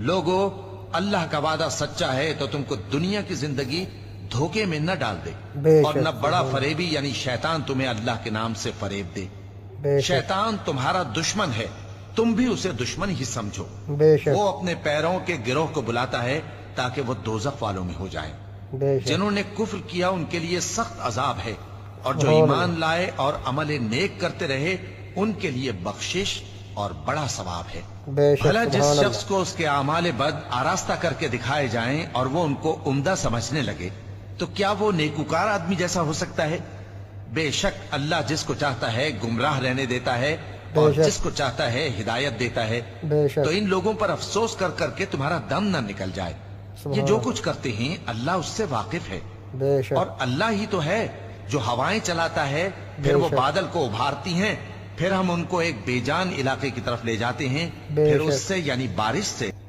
लोगो, अल्लाह का वादा सच्चा है तो तुमको दुनिया की जिंदगी धोखे में न डाल दे और न बड़ा फरेबी यानी शैतान तुम्हें अल्लाह के नाम से फरेब दे। शैतान तुम्हारा दुश्मन है, तुम भी उसे दुश्मन ही समझो। वो अपने पैरों के गिरोह को बुलाता है ताकि वो दोज़ख वालों में हो जाए। जिन्होंने कुफ्र किया उनके लिए सख्त अजाब है, और जो ईमान लाए और अमल नेक करते रहे उनके लिए बख्शिश और बड़ा सवाब है। भला जिस शख्स को उसके आमाले बद आरास्ता करके दिखाए जाएं और वो उनको उम्दा समझने लगे, तो क्या वो नेकुकार आदमी जैसा हो सकता है? बेशक अल्लाह जिसको चाहता है गुमराह रहने देता है और जिसको चाहता है हिदायत देता है। तो इन लोगों पर अफसोस कर करके तुम्हारा दम न निकल जाए। ये जो कुछ करते हैं अल्लाह उससे वाकिफ है, और अल्लाह ही तो है जो हवाएं चलाता है, फिर वो बादल को उभारती हैं, फिर हम उनको एक बेजान इलाके की तरफ ले जाते हैं, फिर उससे यानी बारिश से